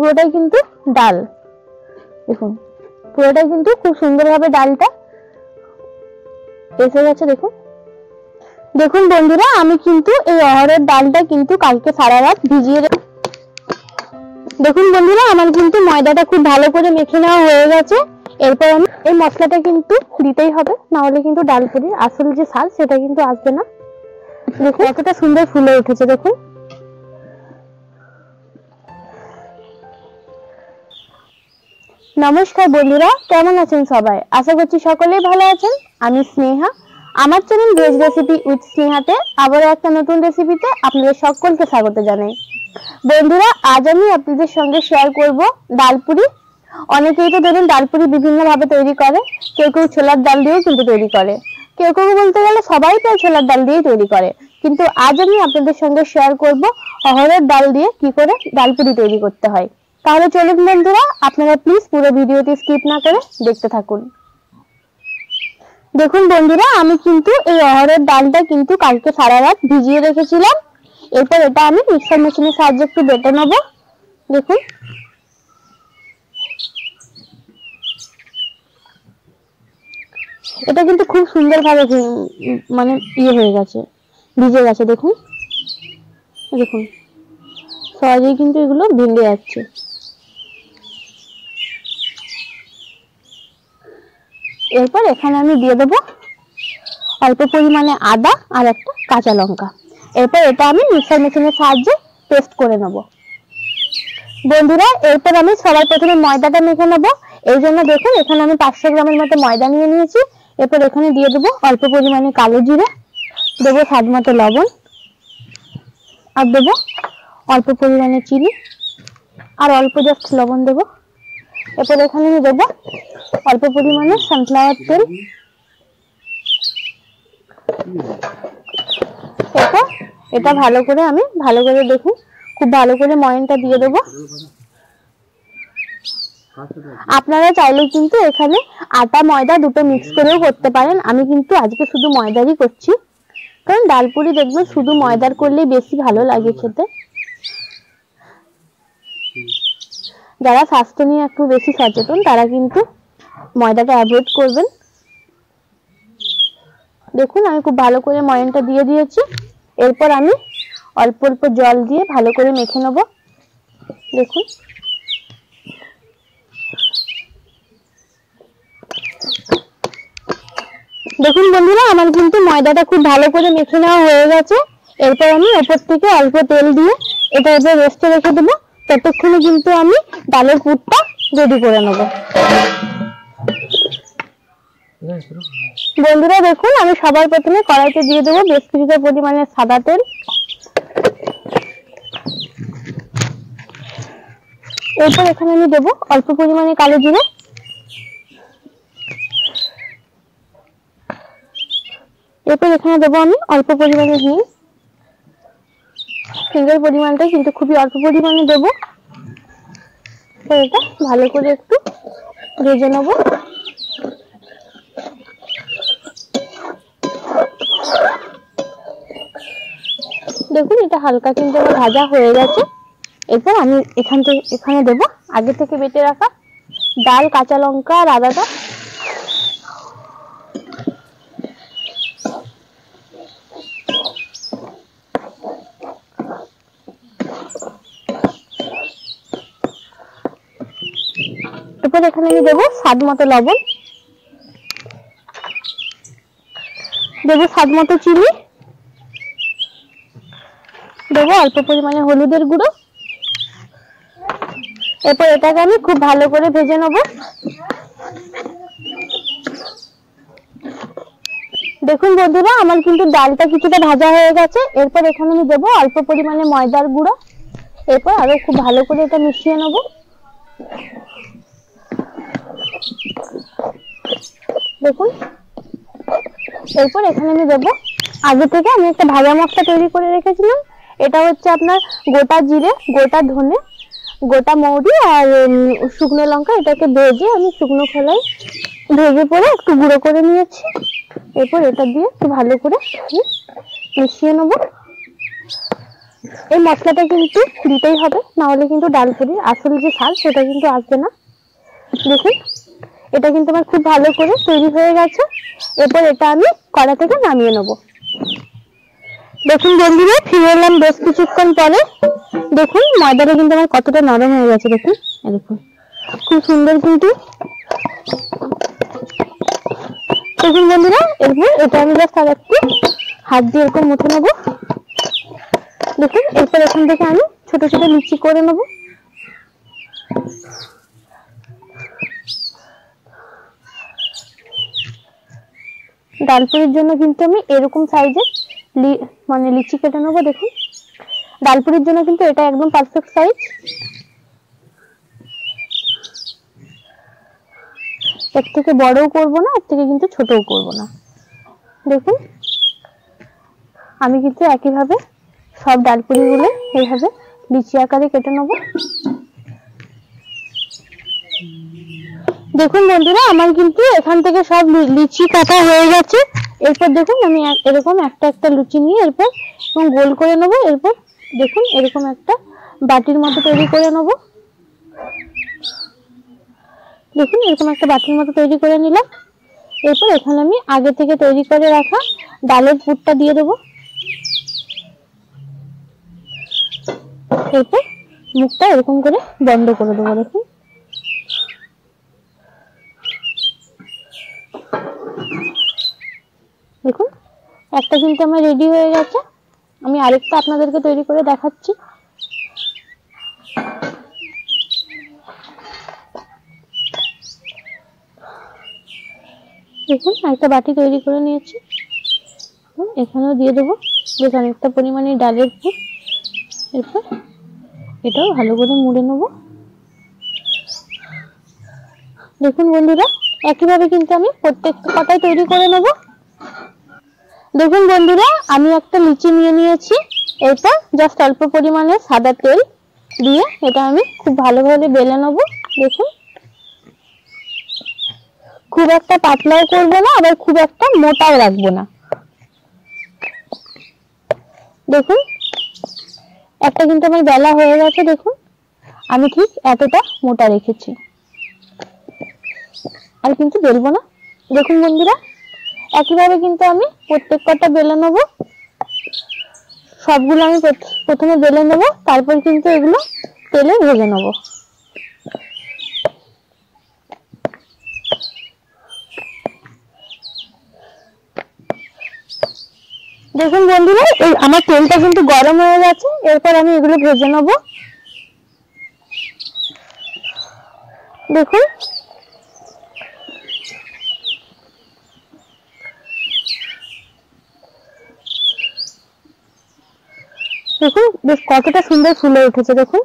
পুরোটাই কিন্তু ডাল। দেখুন পুরোটাই কিন্তু খুব সুন্দরভাবে ডালটা এসে গেছে। দেখুন দেখুন বন্ধুরা, আমি কিন্তু এই অড়হরের ডালটা কিন্তু কালকে সারা রাত ভিজিয়ে দেখুন বন্ধুরা, আমার কিন্তু ময়দাটা খুব ভালো করে মেখে নেওয়া হয়ে গেছে। এরপর আমি এই মশলাটা কিন্তু দিতেই হবে, না হলে কিন্তু ডাল পুরির আসল যে স্বাদ সেটা কিন্তু আসবে না। দেখুন কতটা সুন্দর ফুলে উঠেছে। দেখুন নমস্কার বন্ধুরা, কেমন আছেন সবাই? আশা করছি সকলেই ভালো আছেন। আমি স্নেহা, আমার চ্যানেল ভেজ রেসিপি উইথ স্নেহাতে আবারও একটা নতুন রেসিপিতে আপনাদের সকলকে স্বাগত জানাই। বন্ধুরা, আজ আমি আপনাদের সঙ্গে শেয়ার করব ডালপুরি। অনেকেই তো ধরুন ডালপুরি বিভিন্ন ভাবে তৈরি করে, কেউ কেউ ছোলার ডাল দিয়েও কিন্তু তৈরি করে, কেউ কেউ বলতে গেলে সবাই প্রায় ছোলার ডাল দিয়েই তৈরি করে। কিন্তু আজ আমি আপনাদের সঙ্গে শেয়ার করব অড়হরের ডাল দিয়ে কি করে ডালপুরি তৈরি করতে হয়। তাহলে চলুন বন্ধুরা, আপনারা প্লিজ পুরো ভিডিওটি স্কিপ না করে দেখতে থাকুন। দেখুন বন্ধুরা, আমি কিন্তু এই অড়হরের ডালটা কিন্তু কালকে সারা রাত ভিজিয়ে রেখেছিলাম। এরপর এটা আমি মিক্সার মেশিনের সাহায্যে একটু বেটে নেব। দেখুন এটা কিন্তু খুব সুন্দরভাবে মানে হয়ে গেছে, ভিজে গেছে। দেখুন দেখুন সহজেই কিন্তু এগুলো ভেঙে যাচ্ছে। এরপর এখানে আমি দিয়ে দেবো অল্প পরিমাণে আদা আর একটা কাঁচা লঙ্কা। এরপর এটা আমি মিক্সার মেশিনের সাহায্যে পেস্ট করে নেব। বন্ধুরা, এরপর আমি সবার প্রথমে ময়দাটা মেখে নেব। এই জন্য দেখুন এখানে আমি 500 গ্রামের মতো ময়দা নিয়ে নিয়েছি। এরপর এখানে দিয়ে দেবো অল্প পরিমাণে কালো জিরে, দেবো স্বাদ মতো লবণ, আর দেবো অল্প পরিমাণে চিনি, আর অল্প জাস্ট লবণ দেবো। এরপর এখানে আমি দেবো অল্প পরিমাণে সানফ্লাওয়ার তেল। এরপর এটা ভালো করে দেখুন খুব ভালো করে ময়নটা দিয়ে দেবো। আপনারা চাইলে কিন্তু এখানে আটা ময়দা দুটো মিক্স করেও করতে পারেন। আমি কিন্তু আজকে শুধু ময়দারই করছি, কারণ ডালপুরি দেখবেন শুধু ময়দার করলেই বেশি ভালো লাগে খেতে। যারা স্বাস্থ্য নিয়ে একটু বেশি সচেতন তারা কিন্তু ময়দাটা অ্যাভয়েড করবেন। দেখুন আমি খুব ভালো করে ময়নটা দিয়ে দিয়েছি। এরপর আমি অল্প অল্প জল দিয়ে ভালো করে মেখে নেব। দেখুন দেখুন বন্ধুরা, আমার কিন্তু ময়দাটা খুব ভালো করে মেখে নেওয়া হয়ে গেছে। এরপর আমি ওপর থেকে অল্প তেল দিয়ে এটা এবার রেস্টে রেখে দেবো। ততক্ষণে কিন্তু আমি ডালের পুরটা রেডি করে নেব। বন্ধুরা দেখুন, আমি সবার প্রথমে কড়াইতে দিয়ে দেবো বেশ কিছুটা পরিমাণে সাদা তেল। এরপর এখানে আমি দেবো অল্প পরিমাণে কালো জিরে। এরপর এখানে দেবো আমি অল্প পরিমাণে হিং। হিংয়ের পরিমাণটা কিন্তু খুবই অল্প পরিমাণে দেবো। এটা ভালো করে একটু ভেজে নেব। দেখুন এটা হালকা কিন্তু আমার ভাজা হয়ে গেছে। এরপর আমি এখানে দেবো আগে থেকে বেটে রাখা ডাল, কাঁচা লঙ্কা আর আদাটা। এরপর এখানে আমি দেবো স্বাদ মতো লবণ, দেবো স্বাদ মতো চিনি, দেবো অল্প পরিমাণে হলুদের গুঁড়ো। এরপর এটাকে আমি খুব ভালো করে ভেজে নেব। দেখুন বন্ধুরা, আমার কিন্তু ডালটা কিছুটা ভাজা হয়ে গেছে। এরপর এখানে আমি দেবো অল্প পরিমাণে ময়দার গুঁড়ো। এরপর আরো খুব ভালো করে এটা মিশিয়ে নেব। দেখুন এরপর এখানে আমি দেবো আগে থেকে আমি একটা ভাজা মশলা তৈরি করে রেখেছিলাম। এটা হচ্ছে আপনার গোটা জিরে, গোটা ধনে, গোটা মৌরি আর শুকনো লঙ্কা। এটাকে ভেজে আমি শুকনো খোলায় ভেজে পরে একটু গুঁড়ো করে নিয়েছি। এরপর এটা দিয়ে একটু ভালো করে মিশিয়ে নেব। এই মশলাটা কিন্তু দিতেই হবে, না হলে কিন্তু ডাল পুরির আসল যে স্বাদ সেটা কিন্তু আসবে না। দেখুন এটা কিন্তু আমার খুব ভালো করে তৈরি হয়ে গেছে। এরপর এটা আমি কড়া থেকে নামিয়ে নেব। দেখুন বন্ধুরা, ফিরে এলাম বেশ কিছুক্ষণ পরে। দেখুন ময়দাটা কিন্তু আমার কতটা নরম হয়ে গেছে। দেখুন দেখুন খুব সুন্দর কিন্তু। দেখুন বন্ধুরা, এরপর এটা আমি জাস্ট আর একটু হাত দিয়ে এরকম মুঠে নেবো। দেখুন এরপর এখান থেকে আমি ছোট ছোট লুচি করে নেব। ডালপুরির জন্য কিন্তু আমি এরকম সাইজের মানে লিচি কেটে নেবো। দেখুন ডালপুরির জন্য কিন্তু এটা একদম পারফেক্ট সাইজ। এর থেকে বড়ও করব না, এর থেকে কিন্তু ছোটও করব না। দেখুন আমি কিন্তু একইভাবে সব ডালপুরি গুলো এইভাবে লিচি আকারে কেটে নেব। দেখুন বন্ধুরা, আমার কিন্তু এখান থেকে সব লিচি কাটা হয়ে গেছে। এরপর দেখুন আমি এরকম একটা একটা লুচি নিয়ে এরপর গোল করে নেব। এরপর দেখুন এরকম একটা বাটির মতো তৈরি করে নেব। দেখুন এরকম একটা বাটির মতো তৈরি করে নিলাম। এরপর এখানে আমি আগে থেকে তৈরি করে রাখা ডালের পুরটা দিয়ে দেবো। এরপর মুখটা এরকম করে বন্ধ করে দেবো। দেখুন দেখুন একটা কিন্তু আমার রেডি হয়ে গেছে। আমি আরেকটা আপনাদেরকে তৈরি করে দেখাচ্ছি। দেখুন একটা বাটি তৈরি করে নিয়েছি, এখানেও দিয়ে দেবো বেশ অনেকটা পরিমাণে ডালের পুর। এরপর এটাও ভালো করে মুড়ে নেব। দেখুন বন্ধুরা, একইভাবে কিন্তু আমি প্রত্যেকটা কটাই তৈরি করে নেব। দেখুন বন্ধুরা, আমি একটা লিচি নিয়ে নিয়েছি। এরপর জাস্ট অল্প পরিমাণে সাদা তেল দিয়ে এটা আমি খুব ভালোভাবে বেলে নেব। দেখুন খুব একটা পাতলাও করবো না, আবার খুব একটা মোটাও রাখবো না। দেখুন একটা কিন্তু আমার বেলা হয়ে গেছে। দেখুন আমি ঠিক এতটা মোটা রেখেছি, আর কিন্তু বেলবো না। দেখুন বন্ধুরা, একইভাবে কিন্তু আমি প্রত্যেক কটা বেলে নেব। সবগুলো আমি প্রথমে বেলে নেব, তারপর কিন্তু এগুলো তেলে ভেজে নেব। দেখুন বন্ধুরা, আমার তেলটা কিন্তু গরম হয়ে গেছে। এরপর আমি এগুলো ভেজে নেব। দেখুন দেখুন বেশ কতটা সুন্দর ফুলে উঠেছে। দেখুন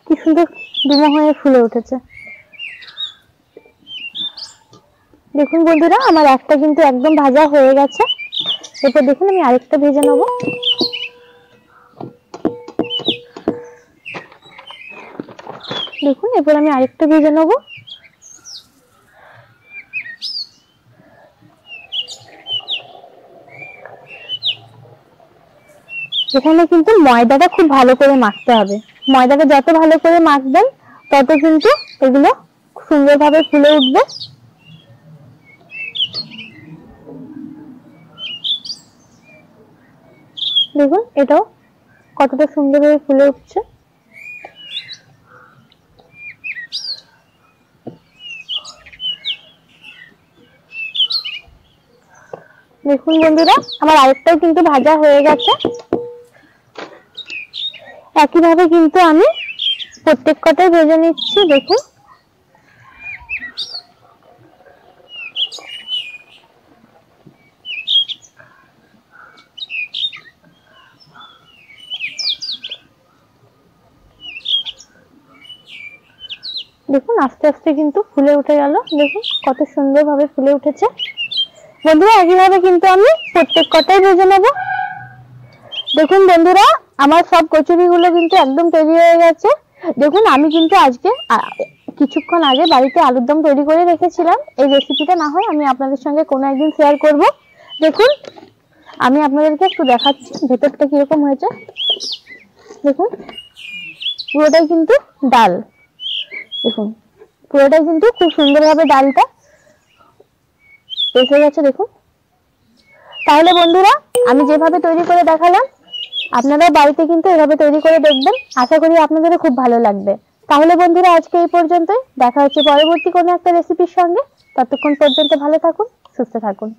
কি সুন্দর ডুমো হয়ে ফুলে উঠেছে। দেখুন বন্ধুরা, আমার একটা কিন্তু একদম ভাজা হয়ে গেছে। এরপর দেখুন আমি আরেকটা ভেজে নেব। দেখুন এরপর আমি আরেকটা ভেজে নেব। এখানে কিন্তু ময়দাটা খুব ভালো করে মাখতে হবে। ময়দাটা যত ভালো করে মাখবেন তত কিন্তু এগুলো সুন্দরভাবে ফুলে উঠবে। দেখুন এটাও কতটা সুন্দরভাবে ফুলে উঠছে। দেখুন বন্ধুরা, আমার আরেকটাও কিন্তু ভাজা হয়ে গেছে। একইভাবে কিন্তু আমি প্রত্যেক কটাই ভেজে নিচ্ছি। দেখুন দেখুন আস্তে আস্তে কিন্তু ফুলে উঠে গেল। দেখুন কত সুন্দরভাবে ফুলে উঠেছে। বন্ধুরা একইভাবে কিন্তু আমি প্রত্যেক কটাই ভেজে নেব। দেখুন বন্ধুরা, আমার সব কচুরিগুলো কিন্তু একদম তৈরি হয়ে গেছে। দেখুন আমি কিন্তু আজকে কিছুক্ষণ আগে বাড়িতে আলুর দম তৈরি করে রেখেছিলাম। এই রেসিপিটা না হয় আমি আপনাদের সঙ্গে কোনো একদিন শেয়ার করব। দেখুন আমি আপনাদেরকে একটু দেখাচ্ছি ভেতরটা কিরকম হয়েছে। দেখুন পুরোটাই কিন্তু ডাল, দেখুন পুরোটাই কিন্তু খুব সুন্দরভাবে ডালটা এসে গেছে দেখুন। তাহলে বন্ধুরা আমি যেভাবে তৈরি করে দেখালাম আপনারাও বাড়িতে কিন্তু এভাবে তৈরি করে দেখবেন, আশা করি আপনাদেরও খুব ভালো লাগবে। তাহলে বন্ধুরা আজকে এই পর্যন্তই, দেখা হচ্ছে পরবর্তী কোনো একটা রেসিপির সঙ্গে। ততক্ষণ পর্যন্ত ভালো থাকুন, সুস্থ থাকুন।